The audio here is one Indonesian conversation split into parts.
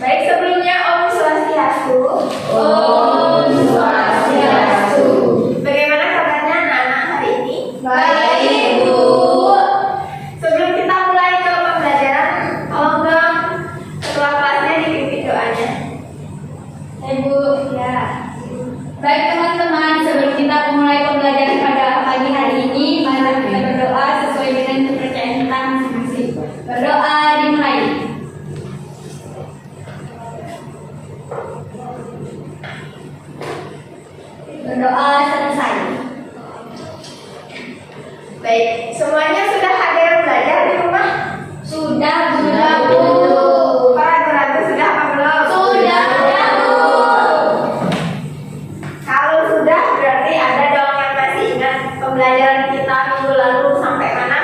Baik, sebelumnya Om Swastiastu. Om Swastiastu. Bagaimana kabarnya anak-anak hari ini? Baik, Bu. Sebelum kita mulai ke pembelajaran, tolong dong ketua kelasnya dipimpin doanya. Ibu. Ya. Baik teman-teman, sebelum kita memulai pembelajaran pada pagi hari ini, mari kita berdoa sesuai dengan kepercayaan kita masing-masing. Berdoa dimulai. Berdoa selesai. Baik, semuanya sudah hadir belajar di rumah? Sudah, Bu. Ragu-ragu sudah apa belum? Sudah, Bu. Kalau sudah berarti ada dong yang masih ingat pembelajaran kita minggu lalu sampai mana?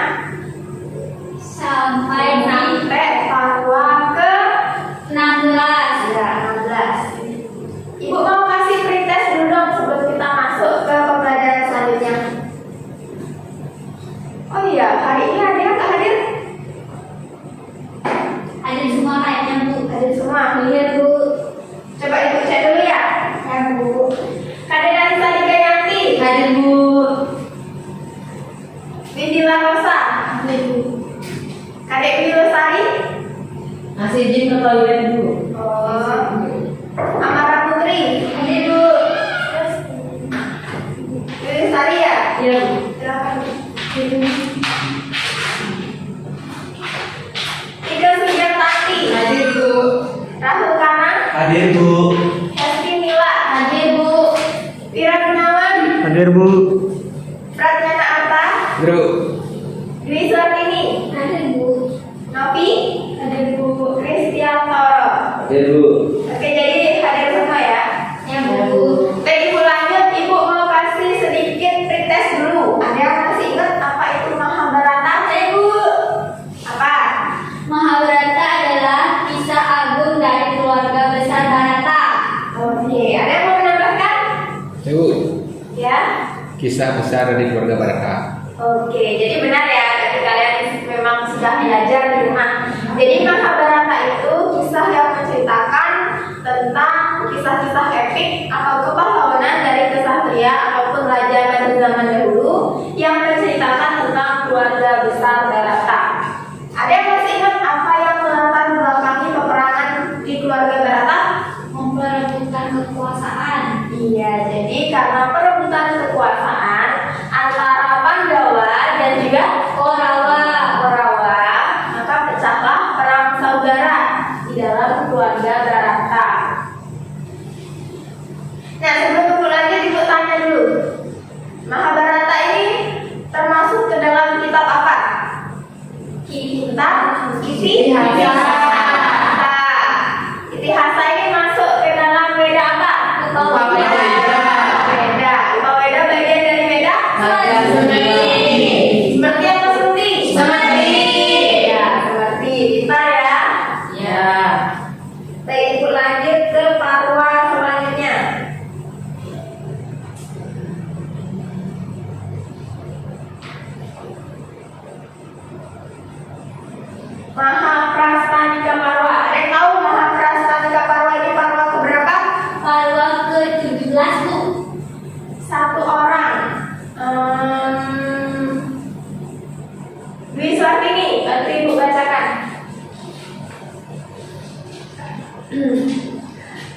Sampai Parwa ke 16. ya, 16. Ibu mau kasih pretest dulu dong sebelum kita masuk ke pembelajaran selanjutnya. Oh iya, hari ini ada yang nggak hadir? Ada semua kayaknya, Bu. Hadir semua. Lihat, Bu. Coba ibu cek dulu ya. Ya, Bu. Kade Nasa Yanti, Hadir, Bu. Nindila Rosa, Hadir, Bu. Kade Wilosari, Masih izin ke toilet, Bu. Amara Putri, Hadir, Bu. Wilosari ya. Iya, Bu. Silakan. Ida Sujartati, Hadir, Bu. Rahul Kana, Hadir, Bu. Hesti Mila, Hadir, Bu. Wira Gunawan, Hadir, Bu. Pratnyana Arta, Bro. Dwi Suartini, Hadir, Bu. Novi, Hadir, Bu. Christian Toro. Hadir, Bu. Oke, jadi hadir semua ya. Ya, Bu. Baik, ibu lanjut. Ibu mau kasih sedikit pretest dulu. Ada yang masih ingat apa itu Mahabharata? Bu. Apa? Mahabharata adalah kisah agung dari keluarga besar Bharata. Oke, ada yang mau menambahkan? Bu. Ya. Kisah besar dari keluarga Baraka. Oke, jadi benar ya, jadi kalian memang sudah belajar di rumah. Jadi Mahabharata itu kisah yang menceritakan tentang kisah-kisah epik atau kepahlawanan dari kesatria ataupun raja pada zaman dahulu yang menceritakan tentang keluarga besar Barata. Ada yang masih ingat apa yang melatar belakangi peperangan di keluarga Barata? Memperebutkan kekuasaan. Iya, jadi karena perebutan kekuasaan antara Pandawa dan juga Korawa, maka pecahlah perang saudara di dalam keluarga Barata. Nah, sebelum ibu lanjut, ibu tanya dulu, Mahabharata ini termasuk ke dalam kitab apa? Kitab Itihasa. Itihasa ini masuk ke dalam Weda apa? Upaweda. Weda. Upaweda bagian dari Weda? Seperti apa Suti? Seperti. Ya, seperti kita ya. Ya. Baik, ibu lanjut ke Parwa selanjutnya. Mahaprastanika Parwa. Ada yang tahu Mahaprastanika Parwa ini Parwa keberapa? Parwa ke-17, Bu. Satu orang. Dwi Suartini, bantu ibu bacakan.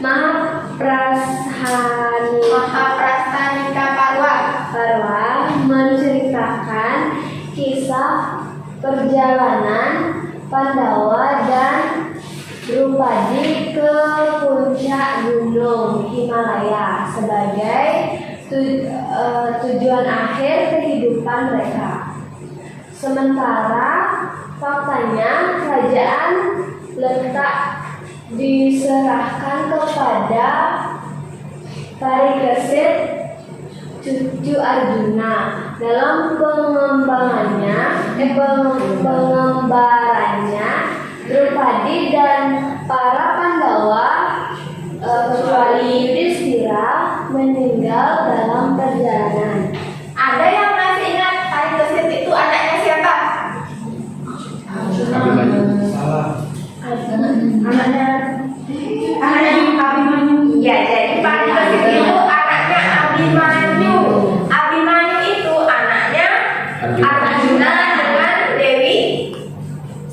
Mahaprastanika Parwa. Parwa menceritakan kisah perjalanan Pandawa dan Drupadi ke puncak gunung Himalaya sebagai tujuan akhir kehidupan mereka. Sementara faktanya kerajaan letak diserahkan kepada Parikesit cucu Arjuna. Dalam pengembarannya Drupadi dan para Pandawa kecuali Yudhistira meninggal dalam perjalanan. Ada yang masih ingat Parikesit itu anaknya siapa? Salah. Anaknya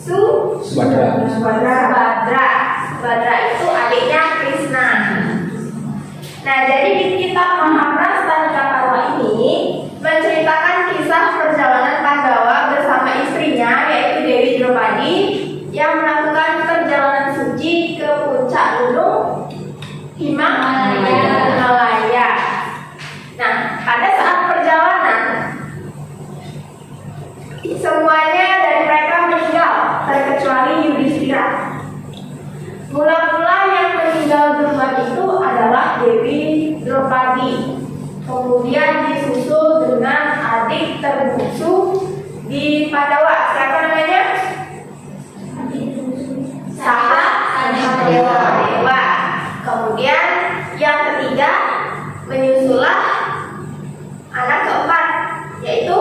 Subhadra. Subhadra itu adiknya Krishna. Nah, jadi di kitab Mahabharata Parwa ini menceritakan kisah perjalanan Pandawa bersama istrinya yaitu Dewi Draupadi yang melakukan perjalanan suci ke puncak gunung Himalaya. Nah, pada saat perjalanan semuanya dari mereka meninggal terkecuali Yudhistira. Mula-mula yang meninggal duluan itu adalah Dewi Draupadi. Kemudian disusul dengan adik terbungsu di Pandawa. Siapa namanya? Sahadewa. Kemudian yang ketiga menyusulah anak keempat yaitu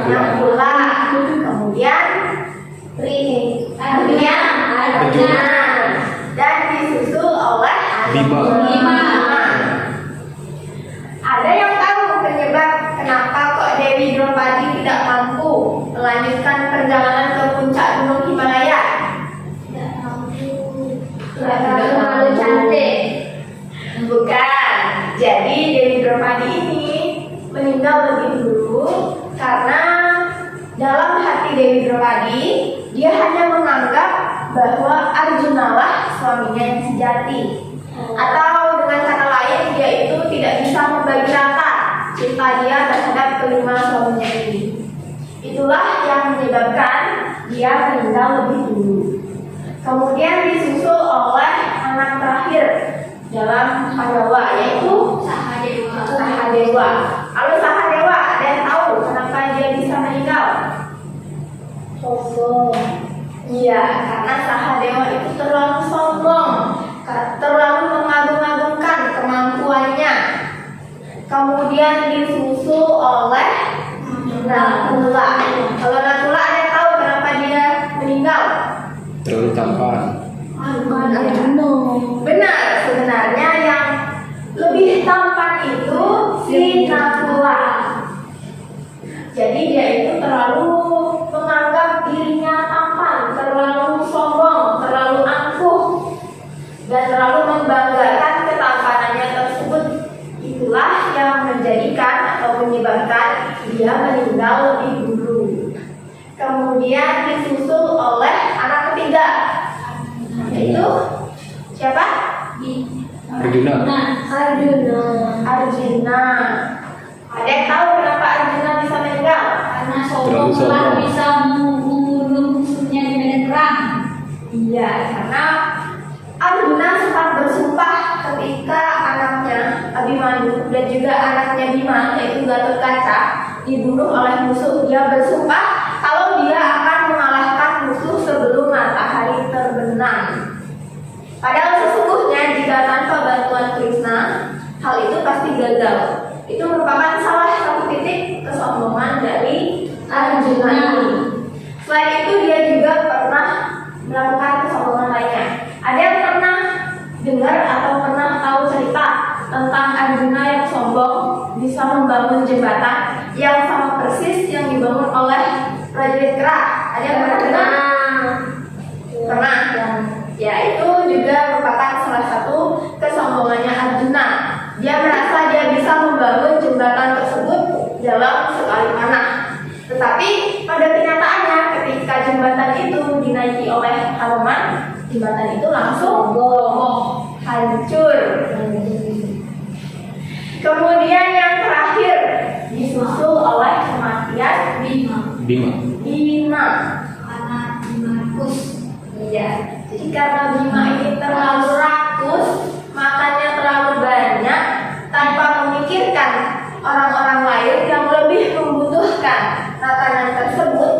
Nakula. Kemudian Arjuna dan disusul oleh Bima. Ada yang tahu penyebab kenapa kok Dewi Draupadi tidak mampu melanjutkan perjalanan ke puncak gunung Himalaya? Terlalu cantik. Bukan. Jadi Dewi Draupadi ini meninggal lebih dulu karena dalam hati Dewi Draupadi dia hanya menganggap bahwa Arjuna lah suaminya yang sejati. Atau dengan kata lain dia itu tidak bisa membagi rata cinta dia terhadap kelima suaminya ini. Itulah yang menyebabkan dia meninggal lebih dulu. Kemudian disusul oleh anak terakhir dalam Pandawa yaitu Sahadewa. Kalau Sahadewa ada yang tahu kenapa dia bisa meninggal? Sombong. Iya, karena Sahadewa itu terlalu sombong, terlalu mengagung-agungkan kemampuannya. Kemudian disusul oleh Nakula. Kalau Nakula ada yang tahu kenapa dia meninggal? Terlalu tampan. Arjuna. Benar, sebenarnya yang lebih tampan itu si Nakula. Jadi dia itu terlalu menganggap dirinya tampan, terlalu sombong, terlalu angkuh, dan terlalu membanggakan ketampanannya tersebut. Itulah yang menjadikan atau menyebabkan dia meninggal lebih dulu. Kemudian disusul oleh anak ketiga, yaitu siapa? Arjuna. Arjuna. Ada yang tahu kenapa Arjuna bisa meninggal? Karena Terlalu sombong telah sombong. bisa membunuh musuhnya di medan perang. Iya, karena Arjuna sempat bersumpah ketika anaknya Abimanyu dan juga anaknya Bima yaitu Gatotkaca dibunuh oleh musuh. Dia bersumpah kalau dia akan mengalahkan musuh sebelum matahari terbenam. Padahal sesungguhnya jika tanpa bantuan Krishna, hal itu pasti gagal. Itu merupakan salah satu titik kesombongan dari Arjuna ini. Selain itu dia juga pernah melakukan kesombongan lainnya. Ada yang pernah dengar atau pernah tahu cerita tentang Arjuna yang sombong bisa membangun jembatan yang sama persis yang dibangun oleh prajurit kera? Ada yang pernah dengar? Pernah. Ya, itu juga merupakan salah satu kesombongannya Arjuna. Dia merasa dia bisa membangun jembatan tersebut dalam sekali panah. Tetapi pada kenyataannya ketika jembatan itu dinaiki oleh Hanuman, jembatan itu langsung hancur. Kemudian yang terakhir disusul oleh kematian Bima. Karena Markus. Iya, jadi karena Bima ini terlalu rakus, makannya terlalu banyak, tanpa memikirkan orang-orang lain yang lebih membutuhkan makanan tersebut,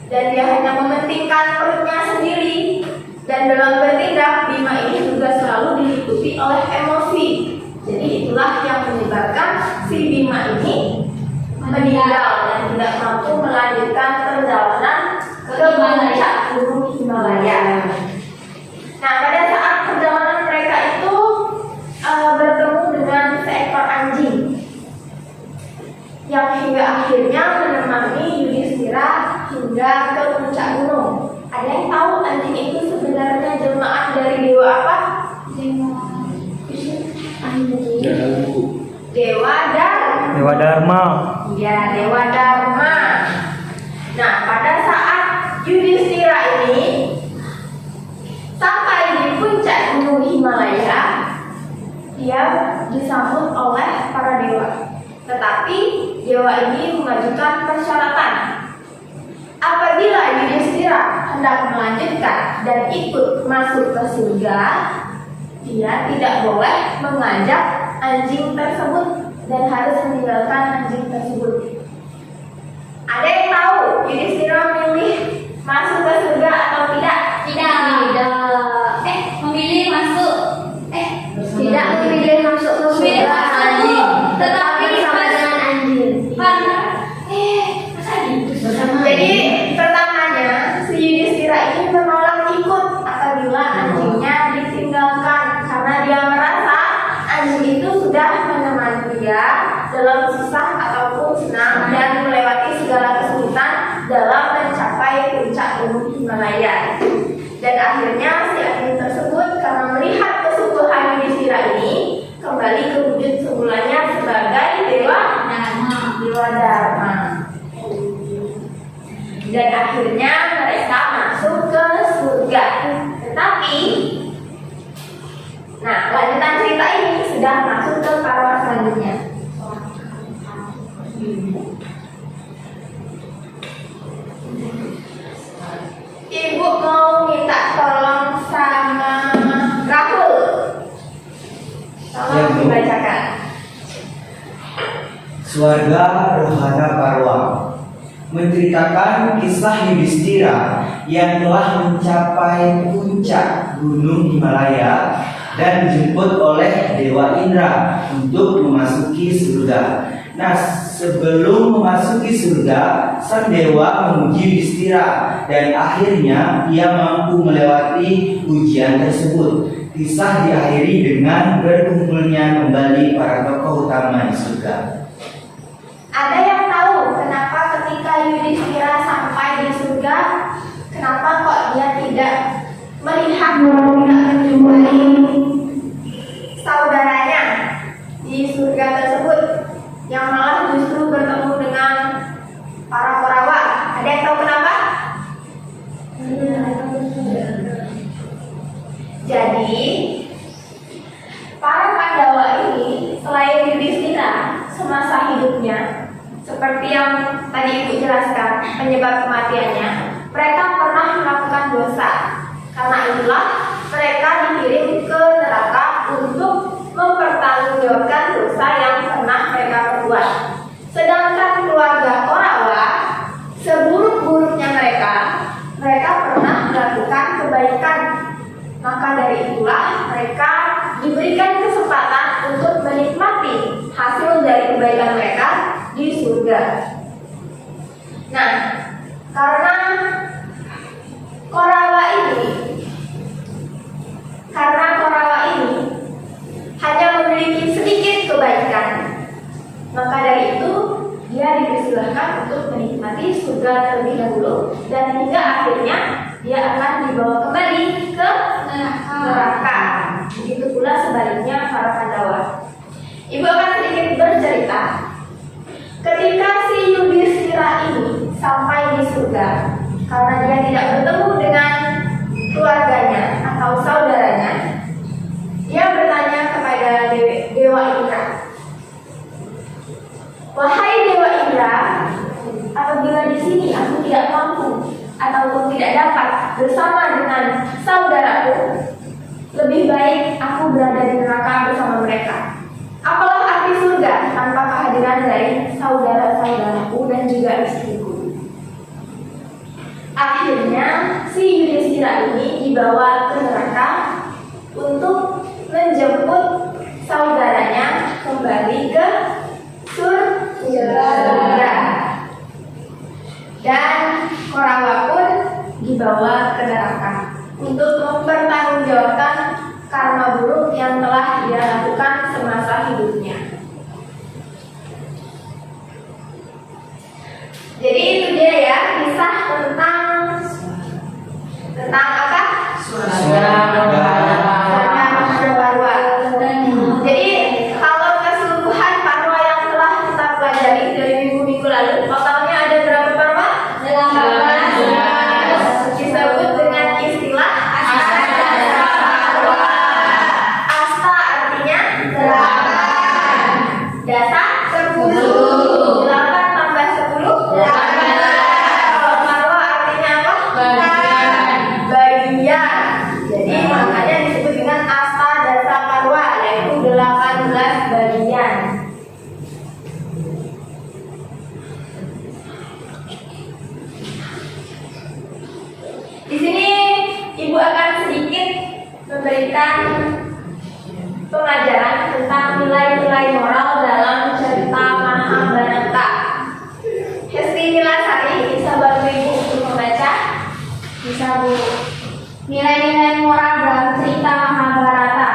dan dia hanya mementingkan perutnya sendiri. Dan dalam bertindak, Bima ini juga selalu diliputi oleh emosi. Jadi itulah yang menyebabkan si Bima ini meninggal dan tidak mampu melanjutkan perjalanan ke puncak gunung Himalaya. Nah, pada saat perjalanan Dewa Dharma. Ya, Dewa Dharma. Nah, pada saat Yudhistira ini sampai di puncak gunung Himalaya, dia disambut oleh para dewa. Tetapi dewa ini mengajukan persyaratan. Apabila Yudhistira hendak melanjutkan dan ikut masuk ke surga, dia tidak boleh mengajak anjing tersebut dan harus meninggalkan anjing tersebut. Ada yang tahu Yudhistira memilih masuk ke surga atau tidak? Tidak. Memilih masuk. Tidak memilih masuk ke Memilih surga. masuk. Tetapi bersama dengan anjing. Karena masa gitu? Jadi pertamanya si Yudhistira ini menolak ikut apabila anjingnya ditinggalkan karena dia merasa anjing itu sudah menemani dia dalam susah ataupun senang dan melewati segala kesulitan dalam mencapai puncak gunung Himalaya. Dan akhirnya si anjing tersebut karena melihat kesungguhan Yudhistira ini kembali ke wujud semulanya sebagai dewa Dharma. Dan akhirnya mereka masuk ke surga. Tetapi, nah lanjutan cerita ini sudah masuk ke parwa selanjutnya. Ibu mau minta tolong sama Rahul. Tolong dibacakan. Swarga Rohana Parwa menceritakan kisah Yudhistira yang telah mencapai puncak gunung Himalaya dan dijemput oleh Dewa Indra untuk memasuki surga. Nah, sebelum memasuki surga, sang dewa memuji Yudhistira dan akhirnya ia mampu melewati ujian tersebut. Kisah diakhiri dengan berkumpulnya kembali para tokoh utama di surga. Ada yang tahu kenapa ketika Yudhistira sampai di surga, kenapa kok dia tidak melihat atau tidak menjumpai saudaranya di surga tersebut, yang malah justru bertemu dengan para Korawa? Ada yang tahu kenapa? Jadi para Pandawa ini selain Yudhistira semasa hidupnya, seperti yang tadi Ibu jelaskan penyebab kematiannya, mereka pernah melakukan dosa. Karena itulah mereka dikirim ke neraka untuk mempertanggungjawabkan dosa yang pernah mereka perbuat. Sedangkan keluarga Korawa, seburuk-buruknya mereka pernah melakukan kebaikan. Maka dari itulah mereka diberikan kesempatan untuk menikmati hasil dari kebaikan mereka di surga. Nah, karena Korawa ini hanya memiliki sedikit kebaikan, maka dari itu dia dipersilahkan untuk menikmati surga terlebih dahulu dan hingga akhirnya dia akan dibawa kembali ke neraka. Begitu pula sebaliknya para Pandawa. Ibu akan sedikit bercerita. Ketika si Yudhistira ini sampai di surga, karena dia tidak bertemu dengan keluarganya atau saudaranya, dia bertanya kepada Dewa Indra, "Wahai Dewa Indra, apabila di sini aku tidak mampu ataupun tidak dapat bersama dengan saudaraku, lebih baik aku berada di neraka bersama mereka. Apalah arti surga tanpa kehadiran dari saudara-saudaraku dan juga istriku?" Akhirnya si Yudhistira ini dibawa ke neraka untuk menjemput saudaranya kembali ke surga. Dan Korawa pun dibawa ke neraka untuk mempertanggungjawabkan karma buruk yang telah dia lakukan semasa hidupnya. Jadi itu dia ya kisah tentang apa? Parwa. Jadi kalau keseluruhan parwa yang telah kita memberikan pelajaran tentang nilai-nilai moral dalam cerita Mahabharata. Hesti Nilasari bisa bantu ibu untuk membaca? Bisa Bu. Nilai-nilai moral dalam cerita Mahabharata.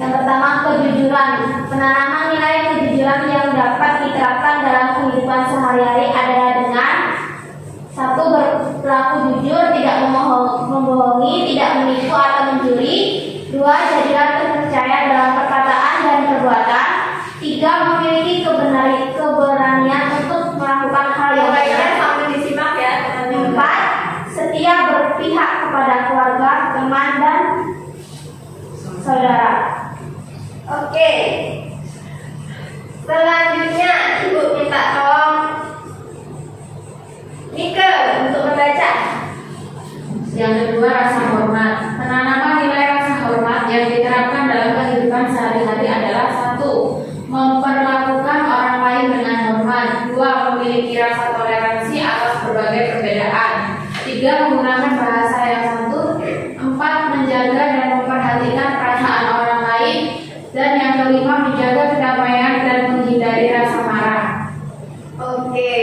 Yang pertama, kejujuran. Penanaman nilai kejujuran yang dapat diterapkan dalam kehidupan sehari-hari adalah dengan: 1. Berlaku jujur, tidak membohongi, tidak menipu atau mencuri. 2. Jadilah terpercaya dalam perkataan dan perbuatan. 3. Memiliki keberanian untuk melakukan hal yang Baiknya benar. sambil disimak ya teman-teman. 4. Setia berpihak kepada keluarga, teman, dan saudara. Oke. Selanjutnya ibu minta tolong Nike untuk membaca. Yang kedua, rasa hormat. Penanaman nilai rasa hormat yang diterapkan dalam kehidupan sehari-hari adalah: 1. Memperlakukan orang lain dengan hormat. 2. Memiliki rasa toleransi atas berbagai perbedaan. 3. Menggunakan bahasa yang santun. 4. Menjaga dan memperhatikan perasaan orang lain. Dan yang kelima, menjaga kedamaian dan menghindari rasa marah. Oke.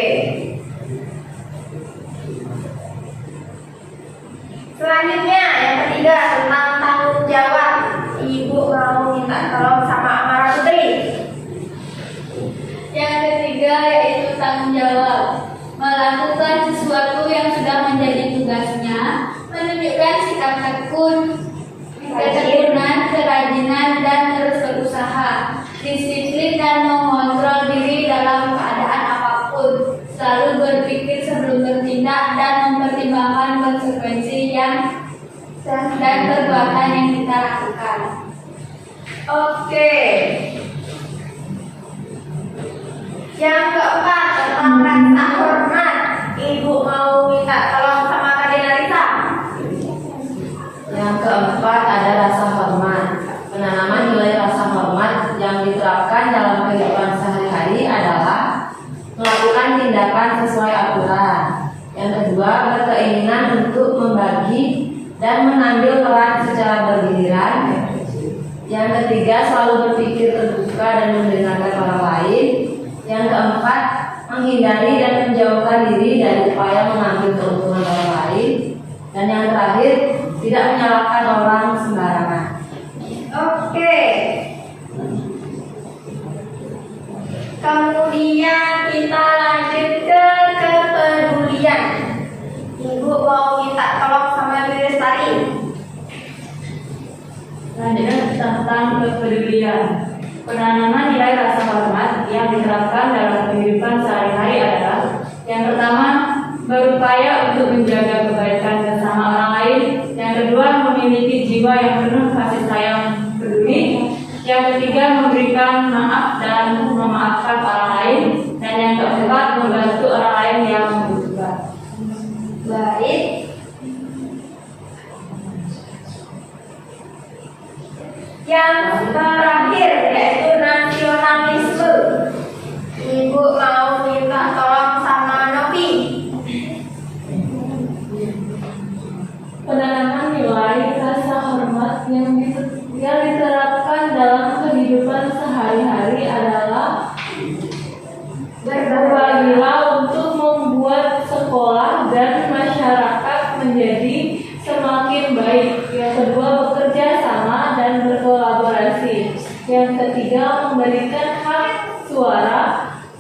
Selanjutnya yang ketiga tentang tanggung jawab. Ibu mau minta tolong sama Amara Putri. Yang ketiga yaitu tanggung jawab. Melakukan sesuatu yang sudah menjadi tugasnya, menunjukkan sikap tekun, ketekunan, kerajinan, dan terus berusaha, disiplin dan mengontrol diri dalam keadaan apapun, selalu berpikir sebelum bertindak dan mempertimbangkan konsekuensi dan perbuatan yang kita lakukan. Oke. Yang keempat tentang rasa hormat. Ibu mau minta tolong sama Kak Denalisa. Yang keempat ada rasa hormat. Penanaman nilai rasa hormat yang diterapkan dalam kehidupan sehari-hari adalah: melakukan tindakan sesuai aturan. Yang kedua, berkeinginan untuk membagi dan mengambil peran secara bergiliran. Yang ketiga, selalu berpikir terbuka dan mendengarkan orang lain. Yang keempat, menghindari dan menjauhkan diri dari upaya mengambil keuntungan orang lain. Dan yang terakhir, tidak menyalahkan orang sembarangan. Oke. Kemudian kita lanjut ke kepedulian. Ibu mau minta tolong sama Bu Lestari. Selanjutnya tentang kepedulian. Penanaman nilai rasa hormat yang diterapkan dalam kehidupan sehari-hari adalah: yang pertama, berupaya untuk menjaga kebaikan bersama orang lain. Yang kedua, memiliki jiwa yang penuh kasih sayang peduli. Yang ketiga, memberikan maaf dan memaafkan orang lain. Dan yang keempat, membantu orang lain yang membutuhkan. Baik. Yang terakhir yaitu nasionalisme. Ibu mau minta tolong sama Novi. Penanaman nilai rasa hormat yang diterapkan dalam kehidupan sehari-hari adalah: berbagilah untuk membuat sekolah dan masyarakat menjadi semakin baik. Yang kedua, bekerja sama dan berkolaborasi. Yang ketiga, memberikan hak suara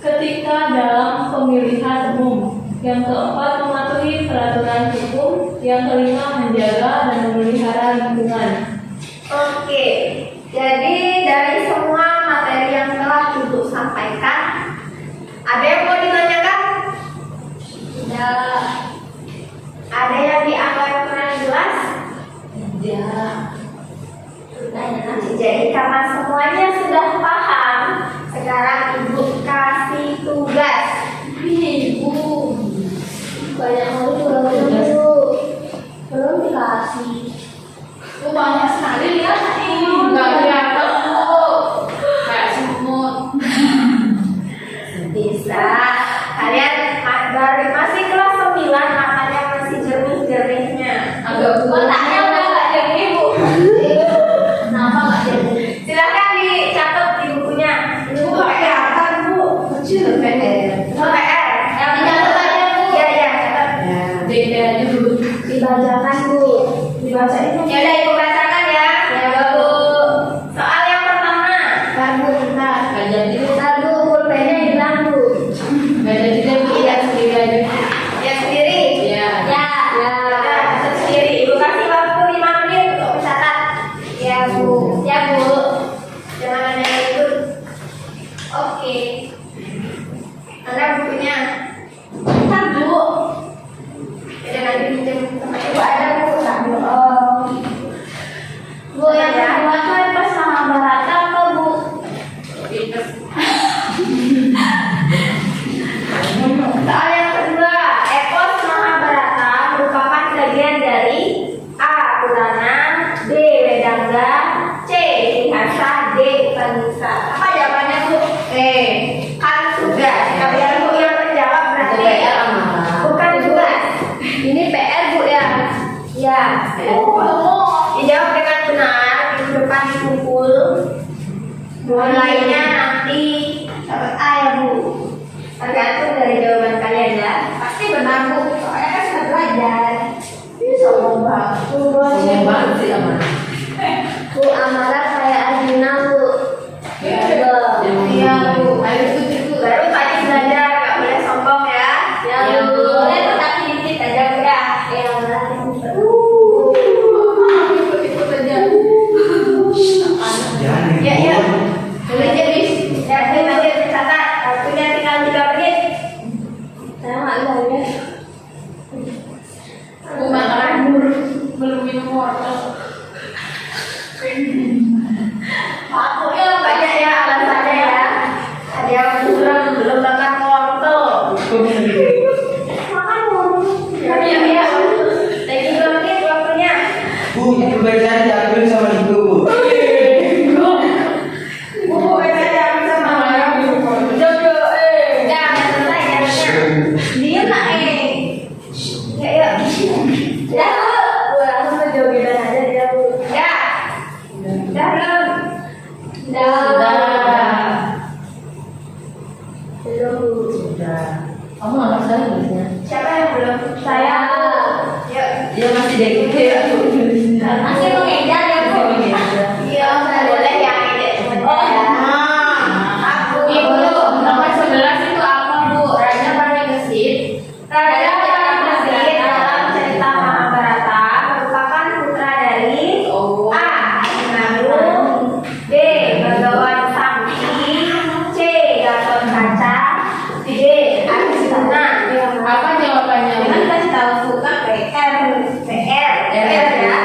ketika dalam pemilihan umum. Yang keempat, mematuhi peraturan hukum. Yang kelima, menjaga dan memelihara lingkungan. Oke. Jadi dari semua materi yang telah Ibu sampaikan, ada yang mau ditanyakan? Ada yang dianggap kurang jelas? Ya. Jadi karena semuanya sudah paham, sekarang Ibu kasih tugas. Ibu, banyak belum dikasih. Itu banyak sekali lihat nih. Enggak kelihatan kayak semut. Bisa. Kalian masih kelas 9, makanya masih jernih-jernihnya. Agak Otaknya udah gak jernih, Bu. Dibacakan Bu. Dibacain Bu. Ya udah ibu bacakan ya. Ya Bu. Soal yang pertama. Bentar Bu, bentar. Gak jadi. Bentar Bu, pulpennya hilang Bu. Gak jadi deh Bu, lihat sendiri aja. Ya sendiri. Iya. Ya. Udah, baca sendiri. Ibu kasih waktu 5 menit untuk mencatat. Ya Bu. Ya Bu. Jangan ada yang ikut. Oke. Mana bukunya? Bentar Bu. Udah nanti pinjam sama ibu Ada ada. Bu, tak Bu. Oh. Bu, yang kedua tuh pas Mahabharata apa Bu? Soal yang kedua, epos Mahabharata merupakan bagian dari A. Purana, B. Vedanga, C. Itihasa, D. Upanishad. Apa jawabannya Bu? Kan sudah. Kalian Bu yang menjawab berarti PR Amara. bukan tugas. Ini PR Bu ya. Ya. Dijawab dengan benar. Minggu depan dikumpul. Mulainya nanti dapat A ya Bu. Tergantung dari jawaban kalian ya. Pasti benar Bu. Soalnya kan sudah belajar. Ini sombong banget. Sombong banget sih Amara. Bu Amara kayak Arjuna Bu. Iya Bu. Ayo itu baru tadi belajar. Gak boleh sombong ya. Ya, Bu. Boleh tapi dikit aja udah. Ya Amara. Ikut aja. Jangan Ya ya. ribut. Boleh jadi. Ya boleh mencatat. Waktunya tinggal 3 menit. Saya nggak tahu ya. Aku makan belum minum wortel. Waktunya banyak ya alasannya ya. Ada yang belum makan wortel. Makan Bu. Iya iya. Lagi 2 menit waktunya. Bu, itu bacaan diambil sama itu Bu. Buku bacanya bisa malah. Jodoh Ya selesai ya. Dia nak Ya ya. Ya Bu. Langsung jogetan aja dia Bu. Ya. Dah belum? Belum Bu. Sudah. Kamu anak saya nulisnya. Siapa yang belum? Saya. Yuk. Dia masih DKT ya. Masih mengejar ya Bu. Iya, boleh ya ini. Aku Ibu, nomor 11 itu apa Bu? Raja Parikesit. Raja Parikesit dalam cerita Mahabharata merupakan putra dari Oh. A. Abimanyu, B. Begawan Samsi, C. Gatotkaca, D. Arjuna. Apa jawabannya Bu? Jangan kasih tahu suka PR ya.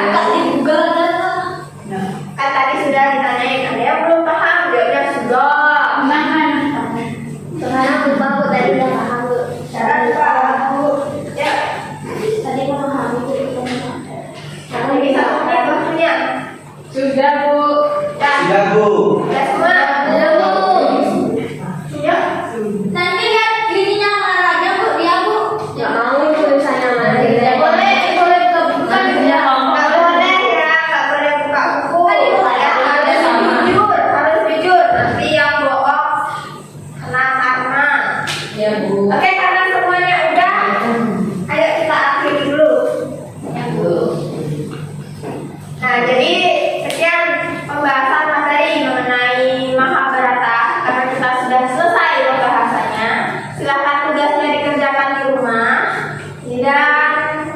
Kasih Google aja. Kan tadi sudah ditanyain, ada yang belum paham, jawabnya sudah. Sekarang lupa Bu, tadi udah paham Bu. Cara paham Bu. Ya, Tadi kan paham Bu. sekarang bisa pakai waktunya. Sudah Bu. Ya, Sudah Bu. udah semua. Belum Bu. Ya. Nanti lihat ininya Amara Bu, dia Bu. Nggak mau tulisannya Amara. Boleh buka buku ya. Nggak boleh ya, nggak boleh buka buku. Ya, harus jujur. Nanti yang bohong kena karma. Ya Bu. Oke, karena semuanya udah, ayo kita akhiri dulu. Ya Bu. Nah, jadi sekian pembahasan materi mengenai Mahabharata. Karena kita sudah selesai pembahasannya, silakan tugasnya dikerjakan di rumah dan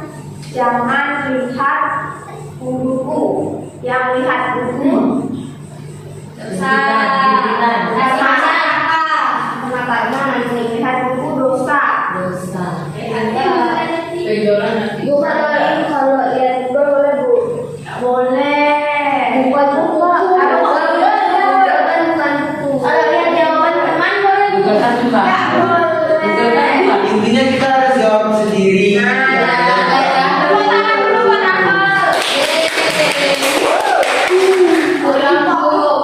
jangan lihat buku. Yang lihat buku karena lihat buku dosa. Dosa. Ada Pejoran nanti. Bu, kalau lihat Google boleh Bu. boleh. Bukan buku. Bukan buku. Kalau lihat jawaban teman boleh. Google kan juga. Ya, boleh. Google kan juga. Intinya kita harus jawab sendiri. Tepuk tangan dulu buat Akmal. Ulang Bu.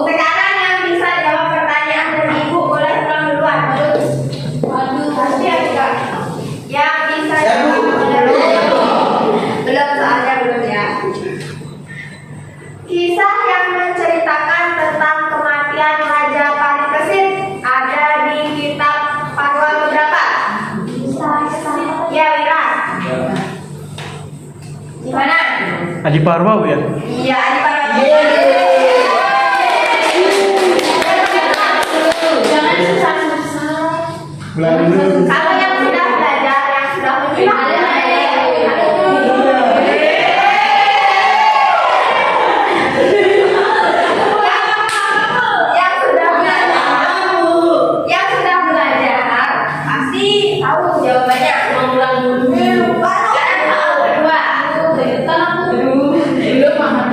Sekarang yang bisa jawab pertanyaan dari Ibu boleh pulang duluan. Waduh, pasti ya juga. Yang bisa Ya, Bu. jawab adalah Adi Parwau ya. Iya, Adi Parwau. Jangan susah-susah. Ulang dulu. Kalau yang sudah belajar, yang sudah menyimak, yang sudah belajar pasti tahu jawabannya. Mengulang dulu. Jangan tahu kedua. Belum paham.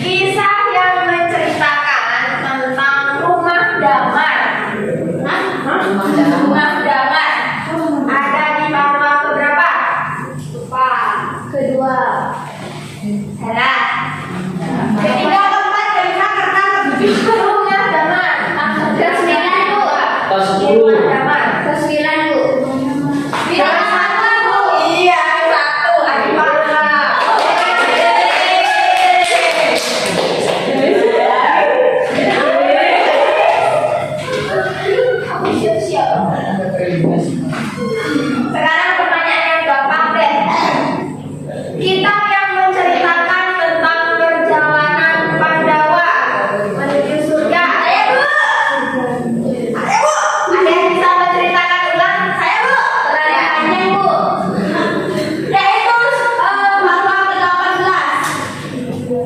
Kisah yang menceritakan tentang rumah damar. Rumah damar ada di Parwa keberapa? Lupa. Kedua. Salah. Ketiga, keempat, kelima, keenam, ketujuh. Rumah damar. Kesembilan, Bu. Rumah damar. Kesembilan, Bu. Yang satu, Bu. Iya, satu. Adi Parwa. Kamu siap-siap. Sekarang pertanyaan yang gampang deh. Kitab yang menceritakan tentang perjalanan Pandawa menuju surga. Saya, Bu. Saya, Bu. Ada yang bisa menceritakan ulang? Saya, Bu. Pertanyaannya, Bu. Yaitu Parwa ke-18.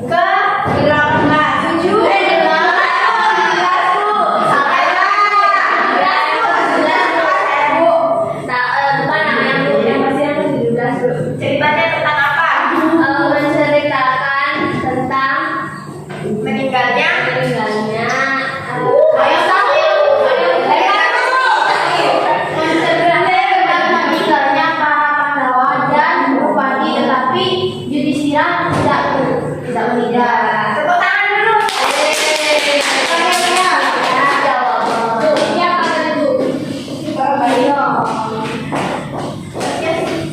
Ke-18. 7. 18, Bu. Salah. 11, Bu. Ceritanya tentang apa? Menceritakan tentang Meninggalnya. Ayo tahu yang menceritakan tentang meninggalnya para Pandawa dan Drupadi, tetapi Yudhistira tidak meninggal. Tepuk tangan dulu. Iya, kata Ibu.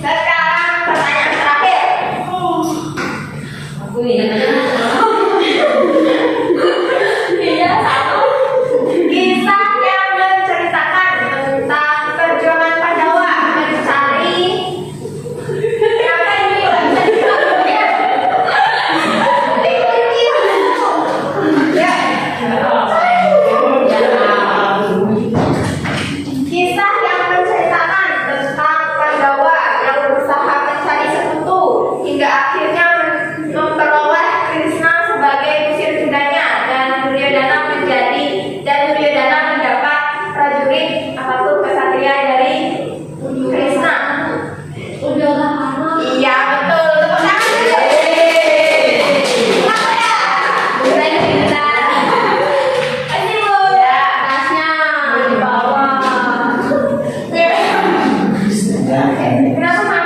Sekarang pertanyaan terakhir. Aku ingat. Iya, satu. Kisah yang menceritakan tentang perjuangan Pandawa mencari. Kenapa ini nggak bisa dilakukan? Ya. Kisah yang menceritakan tentang Pandawa yang berusaha mencari sekutu hingga akhirnya memperoleh Krishna sebagai kusir sudahnya dan Duryodhana mendapat prajurit ataupun kesatria dari Krishna. Iya, betul. Tepuk tangan dulu. Semangat ya. Mulai kita. Kasih, Bu. Ya. Tasnya di bawah. Kenapa